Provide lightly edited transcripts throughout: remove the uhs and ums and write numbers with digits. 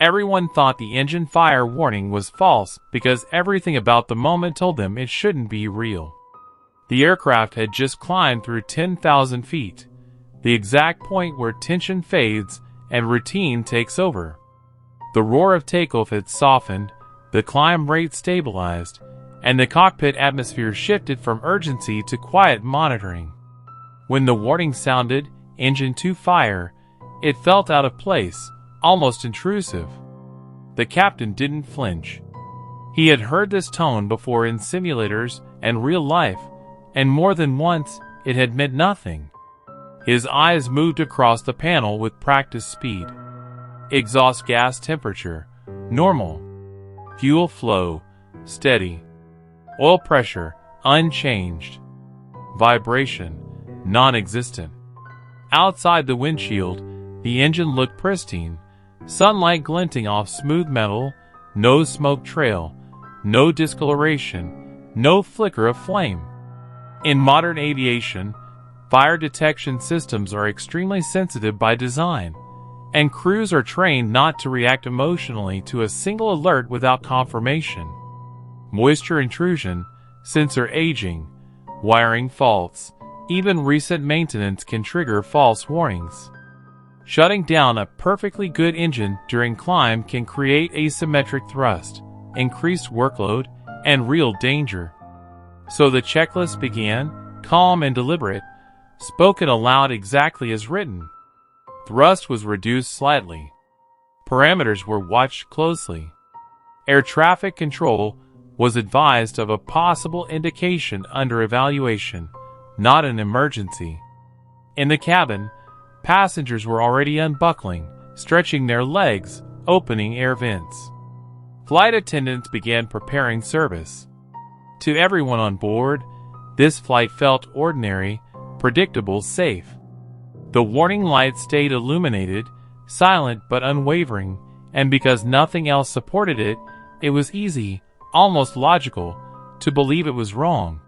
Everyone thought the engine fire warning was false because everything about the moment told them it shouldn't be real. The aircraft had just climbed through 10,000 feet, the exact point where tension fades and routine takes over. The roar of takeoff had softened, the climb rate stabilized, and the cockpit atmosphere shifted from urgency to quiet monitoring. When the warning sounded, "Engine 2 fire," it felt out of place, almost intrusive. The captain didn't flinch. He had heard this tone before in simulators and real life, and more than once it had meant nothing. His eyes moved across the panel with practiced speed. Exhaust gas temperature, normal. Fuel flow, steady. Oil pressure, unchanged. Vibration, non-existent. Outside the windshield, the engine looked pristine, sunlight glinting off smooth metal, no smoke trail, no discoloration, no flicker of flame. In modern aviation, fire detection systems are extremely sensitive by design, and crews are trained not to react emotionally to a single alert without confirmation. Moisture intrusion, sensor aging, wiring faults, even recent maintenance can trigger false warnings. Shutting down a perfectly good engine during climb can create asymmetric thrust, increased workload, and real danger. So the checklist began, calm and deliberate, spoken aloud exactly as written. Thrust was reduced slightly. Parameters were watched closely. Air traffic control was advised of a possible indication under evaluation, not an emergency. In the cabin, passengers were already unbuckling, stretching their legs, opening air vents. Flight attendants began preparing service. To everyone on board, this flight felt ordinary, predictable, safe. The warning light stayed illuminated, silent but unwavering, and because nothing else supported it, it was easy, almost logical, to believe it was wrong.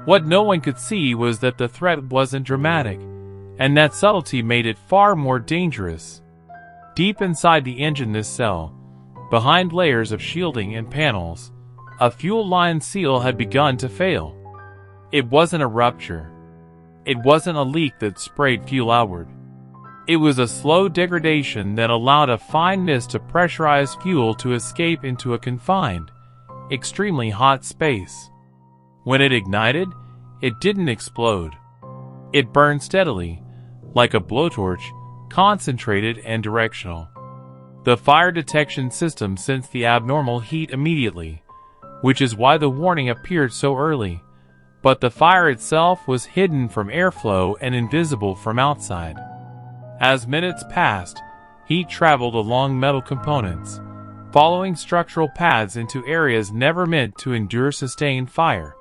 What no one could see was that the threat wasn't dramatic, and that subtlety made it far more dangerous. Deep inside the engine nacelle, behind layers of shielding and panels, a fuel line seal had begun to fail. It wasn't a rupture. It wasn't a leak that sprayed fuel outward. It was a slow degradation that allowed a fine mist of pressurized fuel to escape into a confined, extremely hot space. When it ignited, it didn't explode. It burned steadily, like a blowtorch, concentrated and directional. The fire detection system sensed the abnormal heat immediately, which is why the warning appeared so early, but the fire itself was hidden from airflow and invisible from outside. As minutes passed, heat traveled along metal components, following structural paths into areas never meant to endure sustained fire.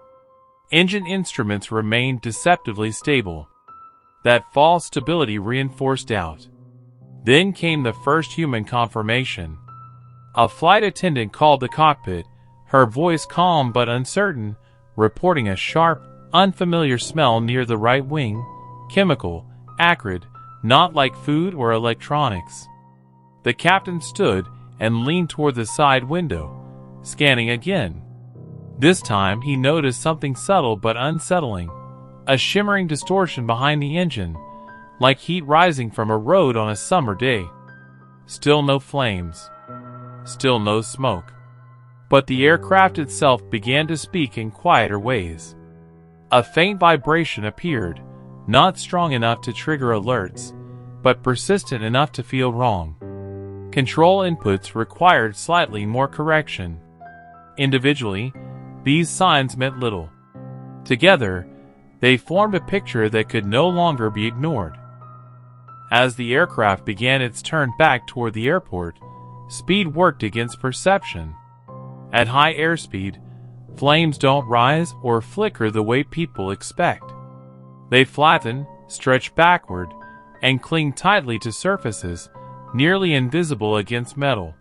Engine instruments remained deceptively stable. That false stability reinforced doubt. Then came the first human confirmation. A flight attendant called the cockpit, her voice calm but uncertain, reporting a sharp, unfamiliar smell near the right wing, chemical, acrid, not like food or electronics. The captain stood and leaned toward the side window, scanning again. This time he noticed something subtle but unsettling, a shimmering distortion behind the engine, like heat rising from a road on a summer day. Still no flames. Still no smoke. But the aircraft itself began to speak in quieter ways. A faint vibration appeared, not strong enough to trigger alerts, but persistent enough to feel wrong. Control inputs required slightly more correction. Individually, these signs meant little. Together, they formed a picture that could no longer be ignored. As the aircraft began its turn back toward the airport, speed worked against perception. At high airspeed, flames don't rise or flicker the way people expect. They flatten, stretch backward, and cling tightly to surfaces, nearly invisible against metal.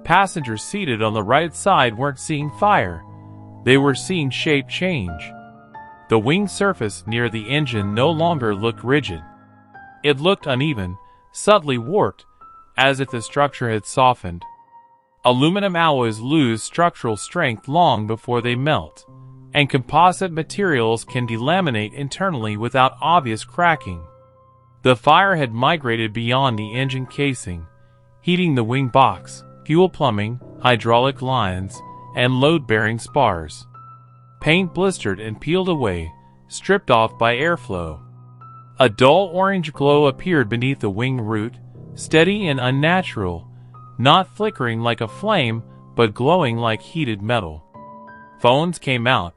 Passengers seated on the right side weren't seeing fire. They were seeing shape change. The wing surface near the engine no longer looked rigid. It looked uneven, subtly warped, as if the structure had softened. Aluminum alloys lose structural strength long before they melt, and composite materials can delaminate internally without obvious cracking. The fire had migrated beyond the engine casing, heating the wing box, fuel plumbing, hydraulic lines, and load-bearing spars. Paint blistered and peeled away, stripped off by airflow. A dull orange glow appeared beneath the wing root, steady and unnatural, not flickering like a flame, but glowing like heated metal. Phones came out,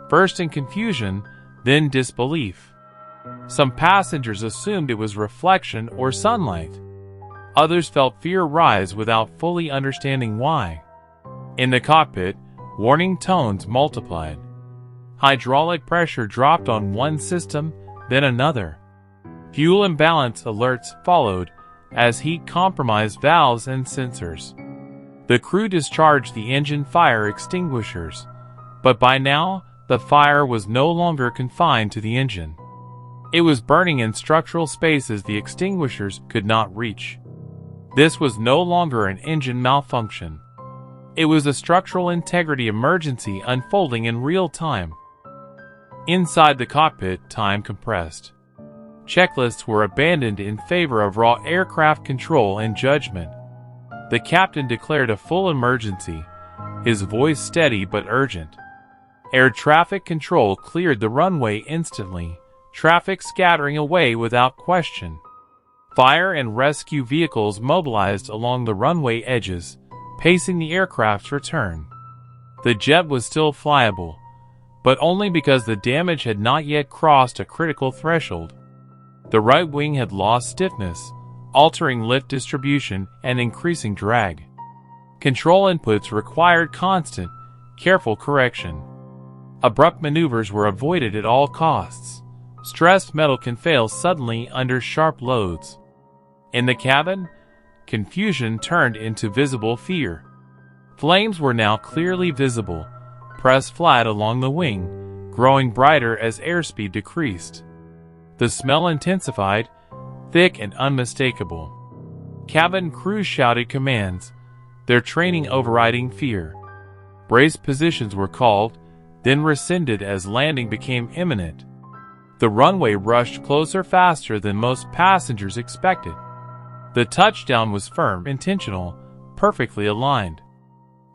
first in confusion, then disbelief. Some passengers assumed it was reflection or sunlight. Others felt fear rise without fully understanding why. In the cockpit, warning tones multiplied. Hydraulic pressure dropped on one system, then another. Fuel imbalance alerts followed, as heat compromised valves and sensors. The crew discharged the engine fire extinguishers, but by now, the fire was no longer confined to the engine. It was burning in structural spaces the extinguishers could not reach. This was no longer an engine malfunction. It was a structural integrity emergency unfolding in real time. Inside the cockpit, time compressed. Checklists were abandoned in favor of raw aircraft control and judgment. The captain declared a full emergency, his voice steady but urgent. Air traffic control cleared the runway instantly, traffic scattering away without question. Fire and rescue vehicles mobilized along the runway edges, pacing the aircraft's return. The jet was still flyable, but only because the damage had not yet crossed a critical threshold. The right wing had lost stiffness, altering lift distribution and increasing drag. Control inputs required constant, careful correction. Abrupt maneuvers were avoided at all costs. Stressed metal can fail suddenly under sharp loads. In the cabin, confusion turned into visible fear. Flames were now clearly visible, pressed flat along the wing, growing brighter as airspeed decreased. The smell intensified, thick and unmistakable. Cabin crew shouted commands, their training overriding fear. Brace positions were called, then rescinded as landing became imminent. The runway rushed closer faster than most passengers expected. The touchdown was firm, intentional, perfectly aligned.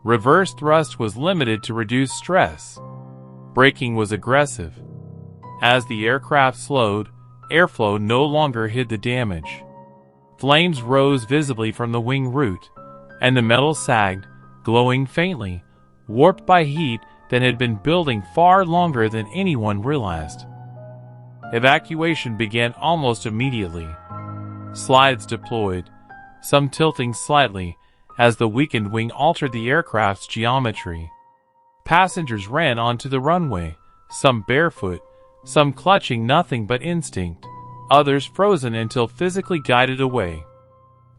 Reverse thrust was limited to reduce stress. Braking was aggressive. As the aircraft slowed, airflow no longer hid the damage. Flames rose visibly from the wing root, and the metal sagged, glowing faintly, warped by heat that had been building far longer than anyone realized. Evacuation began almost immediately. Slides deployed, some tilting slightly as the weakened wing altered the aircraft's geometry. Passengers ran onto the runway, some barefoot, some clutching nothing but instinct, others frozen until physically guided away.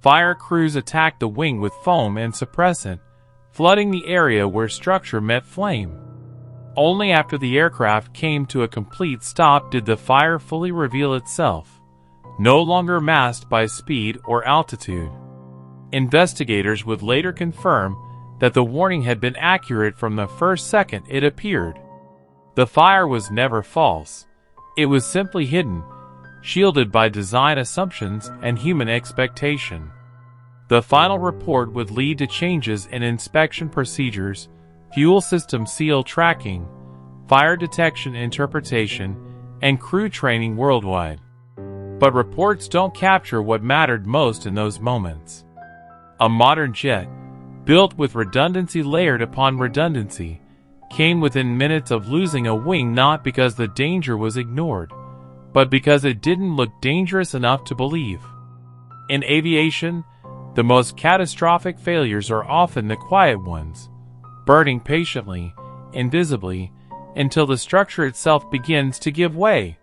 Fire crews attacked the wing with foam and suppressant, flooding the area where structure met flame. Only after the aircraft came to a complete stop did the fire fully reveal itself, no longer masked by speed or altitude. Investigators would later confirm that the warning had been accurate from the first second it appeared. The fire was never false. It was simply hidden, shielded by design assumptions and human expectation. The final report would lead to changes in inspection procedures, fuel system seal tracking, fire detection interpretation, and crew training worldwide. But reports don't capture what mattered most in those moments. A modern jet, built with redundancy layered upon redundancy, came within minutes of losing a wing not because the danger was ignored, but because it didn't look dangerous enough to believe. In aviation, the most catastrophic failures are often the quiet ones, burning patiently, invisibly, until the structure itself begins to give way.